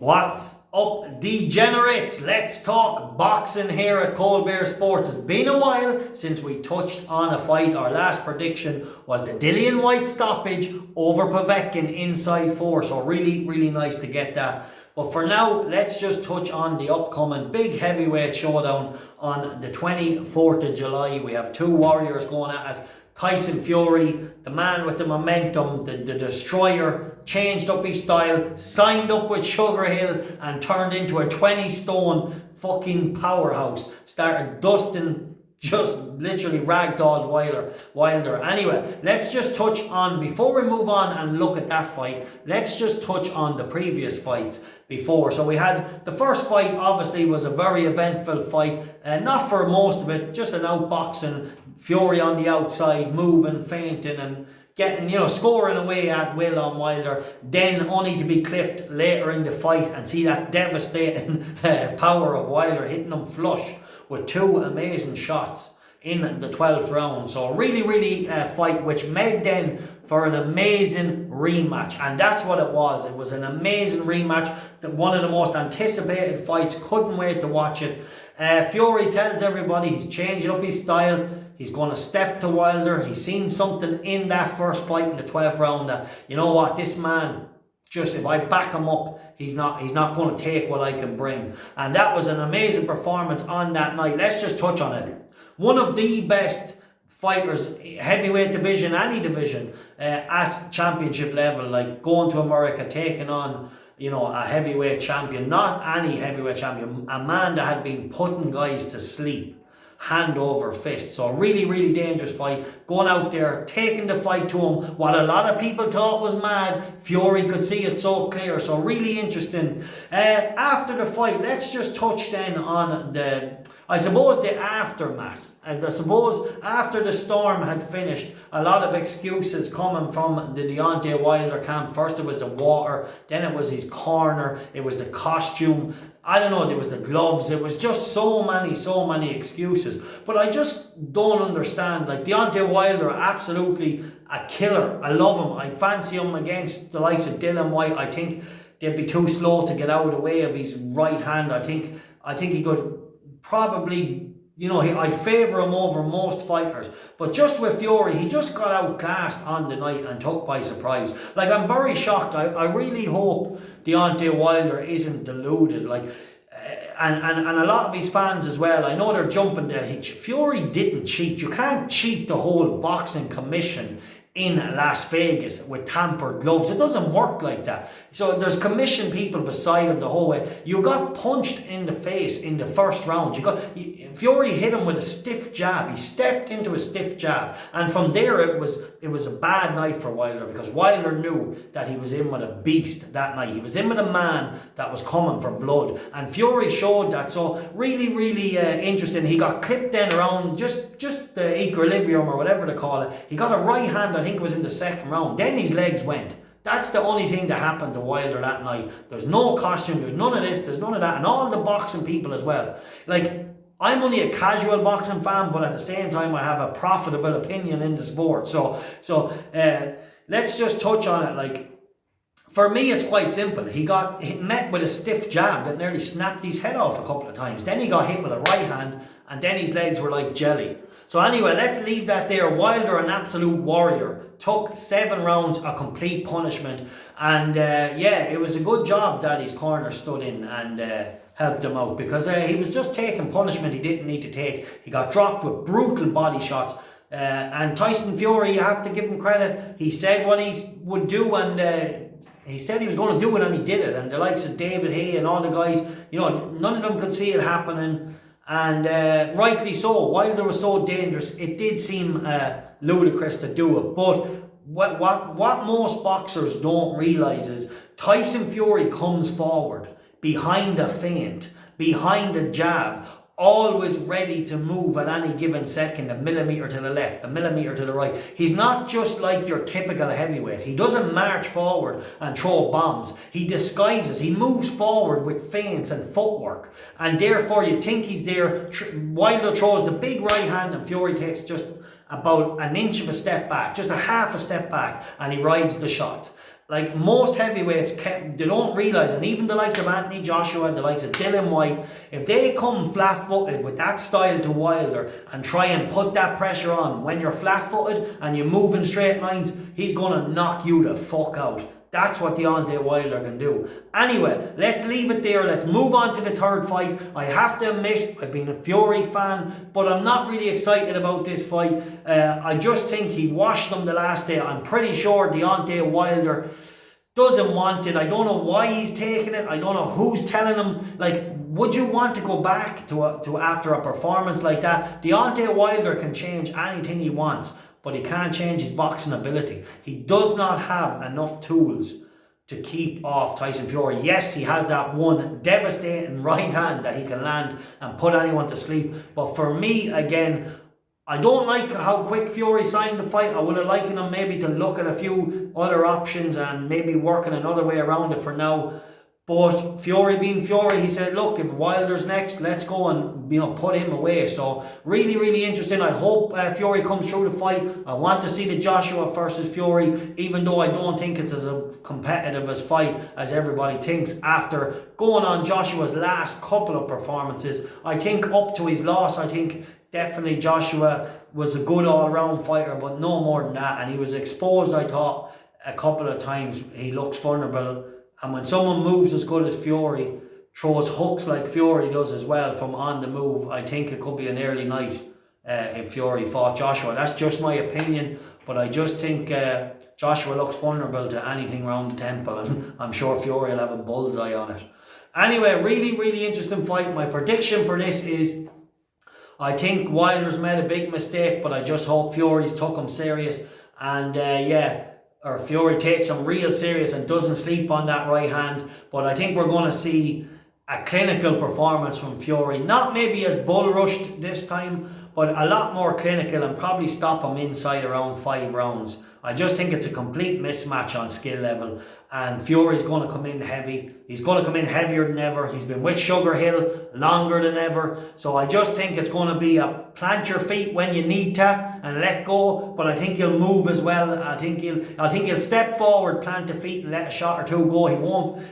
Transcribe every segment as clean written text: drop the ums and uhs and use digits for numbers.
What's up, degenerates? Let's talk boxing here at Cold Bear Sports. It's been a while since we touched on a fight. Our last prediction was the Dillian Whyte stoppage over Povetkin inside 4. So really nice to get that. But for now, let's just touch on the upcoming big heavyweight showdown on the 24th of July. We have two warriors going at it. Tyson Fury, the man with the momentum, the destroyer, changed up his style, signed up with Sugar Hill and turned into a 20-stone fucking powerhouse. Started dusting, just literally ragdolled Wilder. Anyway, let's just touch on, before we move on and look at that fight, let's just touch on the previous fights before. So we had the first fight, obviously was a very eventful fight, not for most of it, just an outboxing, Fury on the outside, moving, feinting and getting, scoring away at will on Wilder, then only to be clipped later in the fight and see that devastating power of Wilder hitting him flush with two amazing shots in the 12th round. So really fight which made then for an amazing rematch, and that's what it was. It was an amazing rematch, that one of the most anticipated fights. Couldn't wait to watch it. Fury tells everybody he's changing up his style. He's going to step to Wilder. He's seen something in that first fight in the 12th round that, you know what, this man, just if I back him up, he's not going to take what I can bring. And that was an amazing performance on that night. Let's just touch on it. One of the best fighters, heavyweight division, any division, at championship level, like going to America, taking on, a heavyweight champion, not any heavyweight champion, a man that had been putting guys to sleep, hand over fist. So really dangerous fight. Going out there, taking the fight to him. What a lot of people thought was mad, Fury could see it so clear. So really interesting. After the fight, let's just touch then on the aftermath. And I suppose after the storm had finished, a lot of excuses coming from the Deontay Wilder camp. First it was the water, then it was his corner, it was the costume, I don't know, there was the gloves. It was just so many excuses. But I just don't understand. Like, Deontay Wilder, absolutely a killer. I love him. I fancy him against the likes of Dillian Whyte. I think they'd be too slow to get out of the way of his right hand. I think he could probably, I'd favour him over most fighters. But just with Fury, he just got outclassed on the night and took by surprise. Like, I'm very shocked. I really hope Deontay Wilder isn't deluded. Like, and a lot of his fans as well, I know they're jumping there. Fury didn't cheat. You can't cheat the whole boxing commission in Las Vegas with tampered gloves. It doesn't work like that. So there's commission people beside him the whole way. You got punched in the face in the first round. Fury hit him with a stiff jab. He stepped into a stiff jab, and from there it was a bad night for Wilder, because Wilder knew that he was in with a beast that night. He was in with a man that was coming for blood, and Fury showed that. So really interesting. He got clipped then around just the equilibrium or whatever they call it. He got a right hand, I think it was in the second round. Then his legs went. That's the only thing that happened to Wilder that night. There's no costume, there's none of this, there's none of that. And all the boxing people as well. Like, I'm only a casual boxing fan, but at the same time I have a profitable opinion in the sport. So let's just touch on it. Like, for me, it's quite simple. He got met with a stiff jab that nearly snapped his head off a couple of times. Then he got hit with a right hand, and then his legs were like jelly. So anyway, let's leave that there. Wilder, an absolute warrior, took 7 rounds of complete punishment. And it was a good job that his corner stood in and helped him out, because he was just taking punishment he didn't need to take. He got dropped with brutal body shots. And Tyson Fury, you have to give him credit. He said what he would do, and he said he was going to do it, and he did it. And the likes of David Hay and all the guys, none of them could see it happening. And rightly so. Wilder was so dangerous, it did seem ludicrous to do it. But what most boxers don't realise is Tyson Fury comes forward behind a feint, behind a jab, always ready to move at any given second, a millimetre to the left, a millimetre to the right. He's not just like your typical heavyweight. He doesn't march forward and throw bombs. He disguises. He moves forward with feints and footwork. And therefore you think he's there. Wilder throws the big right hand, and Fury takes just about an inch of a step back, just a half a step back, and he rides the shots. like most heavyweights, they don't realise, and even the likes of Anthony Joshua, the likes of Dillian Whyte, if they come flat-footed with that style to Wilder and try and put that pressure on, when you're flat-footed and you move in straight lines, he's going to knock you the fuck out. That's what Deontay Wilder can do. Anyway, let's leave it there. Let's move on to the third fight. I have to admit, I've been a Fury fan, but I'm not really excited about this fight. I just think he washed them the last day. I'm pretty sure Deontay Wilder doesn't want it. I don't know why he's taking it. I don't know who's telling him. Like, would you want to go back to after a performance like that? Deontay Wilder can change anything he wants, but he can't change his boxing ability. He does not have enough tools to keep off Tyson Fury. Yes, he has that one devastating right hand that he can land and put anyone to sleep. But for me, again, I don't like how quick Fury signed the fight. I would have liked him maybe to look at a few other options and maybe working another way around it for now. But Fury being Fury, he said, look, if Wilder's next, let's go and put him away. So really, really interesting. I hope Fury comes through the fight. I want to see the Joshua versus Fury, even though I don't think it's as a competitive as fight as everybody thinks. After going on Joshua's last couple of performances, I think up to his loss, I think definitely Joshua was a good all-round fighter, but no more than that. And he was exposed, I thought, a couple of times. He looks vulnerable. And when someone moves as good as Fury, throws hooks like Fury does as well from on the move, I think it could be an early night if Fury fought Joshua. That's just my opinion, but I just think Joshua looks vulnerable to anything around the temple, and I'm sure Fury will have a bullseye on it. Anyway, really, really interesting fight. My prediction for this is, I think Wilder's made a big mistake, but I just hope Fury's took him serious, and or Fury takes him real serious and doesn't sleep on that right hand. But I think we're going to see a clinical performance from Fury. Not maybe as bull rushed this time, but a lot more clinical, and probably stop him inside around 5 rounds. I just think it's a complete mismatch on skill level, and Fury's going to come in heavy. He's going to come in heavier than ever. He's been with Sugar Hill longer than ever. So I just think it's going to be a plant your feet when you need to and let go, but I think he'll move as well. I think he'll step forward, plant the feet, and let a shot or two go.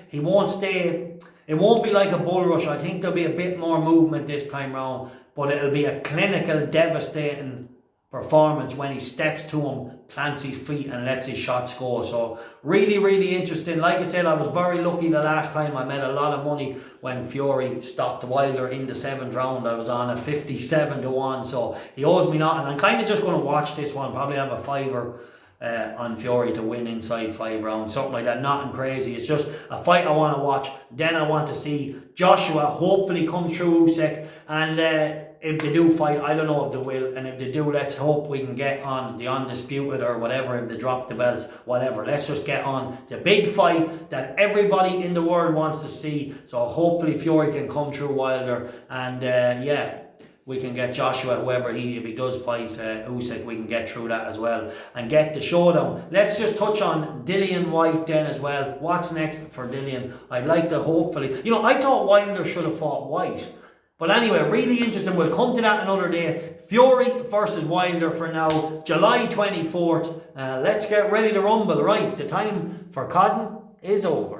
He won't stay. It won't be like a bull rush. I think there'll be a bit more movement this time round, but it'll be a clinical, devastating performance when he steps to him, plants his feet, and lets his shots go. So really, really interesting. Like I said, I was very lucky the last time. I made a lot of money when Fury stopped Wilder in the 7th round. I was on a 57-1, so he owes me nothing. I'm kind of just going to watch this one, probably have a fiver on Fury to win inside 5 rounds, something like that. Nothing crazy. It's just a fight I want to watch. Then I want to see Joshua hopefully come through Usyk, and if they do fight, I don't know if they will, and if they do, let's hope we can get on the Undisputed or whatever. If they drop the belts, whatever, let's just get on the big fight that everybody in the world wants to see. So hopefully Fury can come through Wilder, and we can get Joshua, if he does fight Usyk, we can get through that as well and get the showdown. Let's just touch on Dillian Whyte then as well. What's next for Dillian? I'd like to hopefully, I thought Wilder should have fought Whyte. But anyway, really interesting. We'll come to that another day. Fury versus Wilder for now, July 24th. Let's get ready to rumble. Right, the time for Cotton is over.